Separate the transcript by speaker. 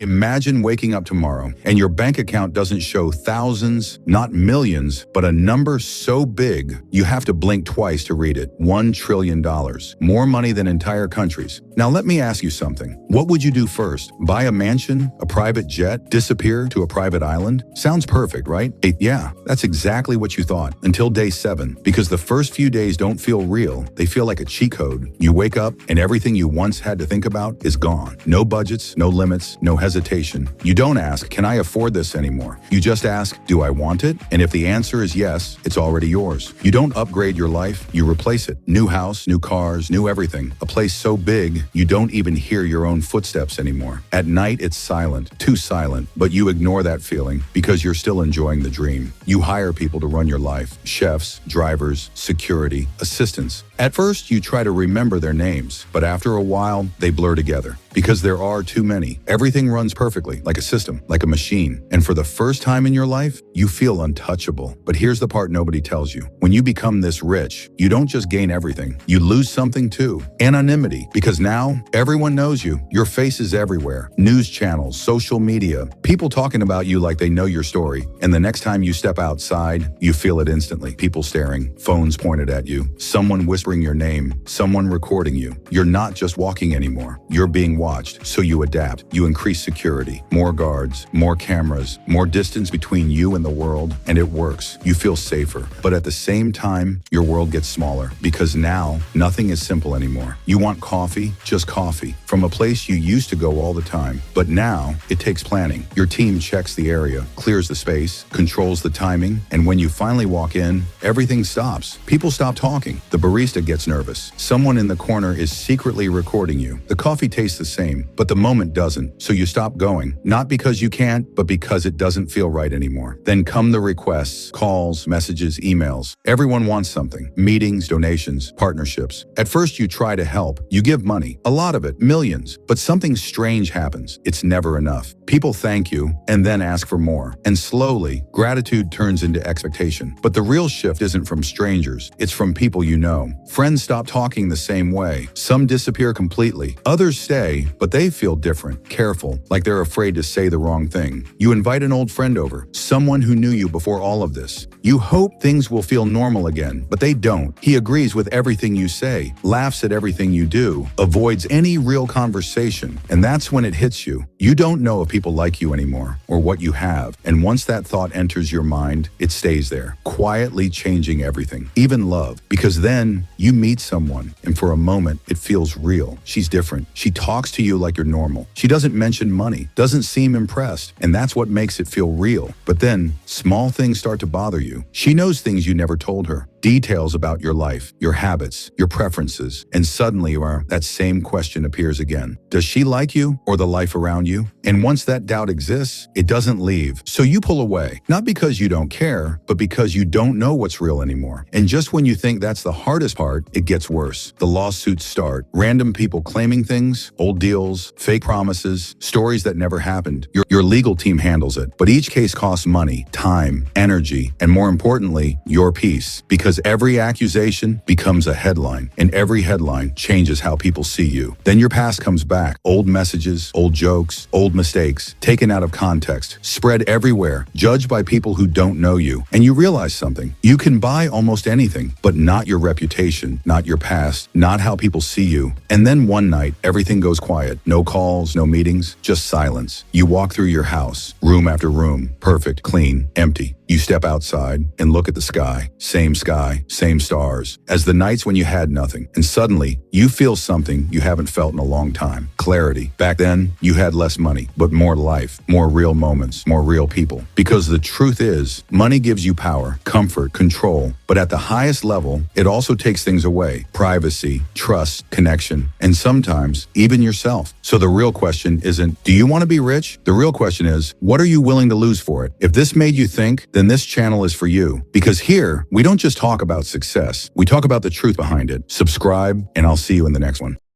Speaker 1: Imagine waking up tomorrow and your bank account doesn't show thousands, not millions, but a number so big you have to blink twice to read it. $1 trillion. More money than entire countries. Now let me ask you something. What would you do first? Buy a mansion? A private jet? Disappear to a private island? Sounds perfect, right? Yeah, that's exactly what you thought until day 7. Because the first few days don't feel real. They feel like a cheat code. You wake up and everything you once had to think about is gone. No budgets, no limits, no hesitation. You don't ask, can I afford this anymore? You just ask, do I want it? And if the answer is yes, it's already yours. You don't upgrade your life, you replace it. New house, new cars, new everything. A place so big, you don't even hear your own footsteps anymore. At night, it's silent, too silent, but you ignore that feeling because you're still enjoying the dream. You hire people to run your life, chefs, drivers, security, assistants. At first, you try to remember their names, but after a while, they blur together. Because there are too many. Everything runs perfectly, like a system, like a machine. And for the first time in your life, you feel untouchable. But here's the part nobody tells you. When you become this rich, you don't just gain everything. You lose something too. Anonymity. Because now, everyone knows you. Your face is everywhere. News channels, social media, people talking about you like they know your story. And the next time you step outside, you feel it instantly. People staring, phones pointed at you, someone whispering your name, someone recording you. You're not just walking anymore. You're being watched, so you adapt. You increase security, more guards, more cameras, more distance between you and the world, and it works. You feel safer. But at the same time, your world gets smaller because now nothing is simple anymore. You want coffee, just coffee, from a place you used to go all the time. But now it takes planning. Your team checks the area, clears the space, controls the timing, and when you finally walk in, everything stops. People stop talking. The barista gets nervous. Someone in the corner is secretly recording you. The coffee tastes the same, but the moment doesn't, so you stop going. Not because you can't, but because it doesn't feel right anymore. Then come the requests, calls, messages, emails. Everyone wants something. Meetings, donations, partnerships. At first you try to help. You give money. A lot of it, millions. But something strange happens. It's never enough. People thank you and then ask for more. And slowly, gratitude turns into expectation. But the real shift isn't from strangers. It's from people you know. Friends stop talking the same way. Some disappear completely. Others stay, but they feel different, careful, like they're afraid to say the wrong thing. You invite an old friend over, someone who knew you before all of this. You hope things will feel normal again, but they don't. He agrees with everything you say, laughs at everything you do, avoids any real conversation, and that's when it hits you. You don't know if people like you anymore or what you have, and once that thought enters your mind, it stays there, quietly changing everything, even love, because then you meet someone, and for a moment, it feels real. She's different. She talks to you like you're normal. She doesn't mention money, doesn't seem impressed, and that's what makes it feel real. But then, small things start to bother you. She knows things you never told her. Details about your life, your habits, your preferences, and suddenly that same question appears again. Does she like you or the life around you? And once that doubt exists, it doesn't leave. So you pull away, not because you don't care, but because you don't know what's real anymore. And just when you think that's the hardest part, it gets worse. The lawsuits start. Random people claiming things, old deals, fake promises, stories that never happened. Your legal team handles it, but each case costs money, time, energy, and more importantly, your peace. Because every accusation becomes a headline, and every headline changes how people see you. Then your past comes back. Old messages, old jokes, old mistakes, taken out of context, spread everywhere, judged by people who don't know you. And you realize something. You can buy almost anything, but not your reputation, not your past, not how people see you. And then one night, everything goes quiet. No calls, no meetings, just silence. You walk through your house, room after room, perfect, clean, empty. You step outside and look at the sky, same stars, as the nights when you had nothing. And suddenly, you feel something you haven't felt in a long time. Clarity. Back then, you had less money, but more life, more real moments, more real people. Because the truth is, money gives you power, comfort, control. But at the highest level, it also takes things away. Privacy, trust, connection, and sometimes even yourself. So the real question isn't, do you want to be rich? The real question is, what are you willing to lose for it? If this made you think, then this channel is for you. Because here, we don't just talk about success. We talk about the truth behind it. Subscribe, and I'll see you in the next one.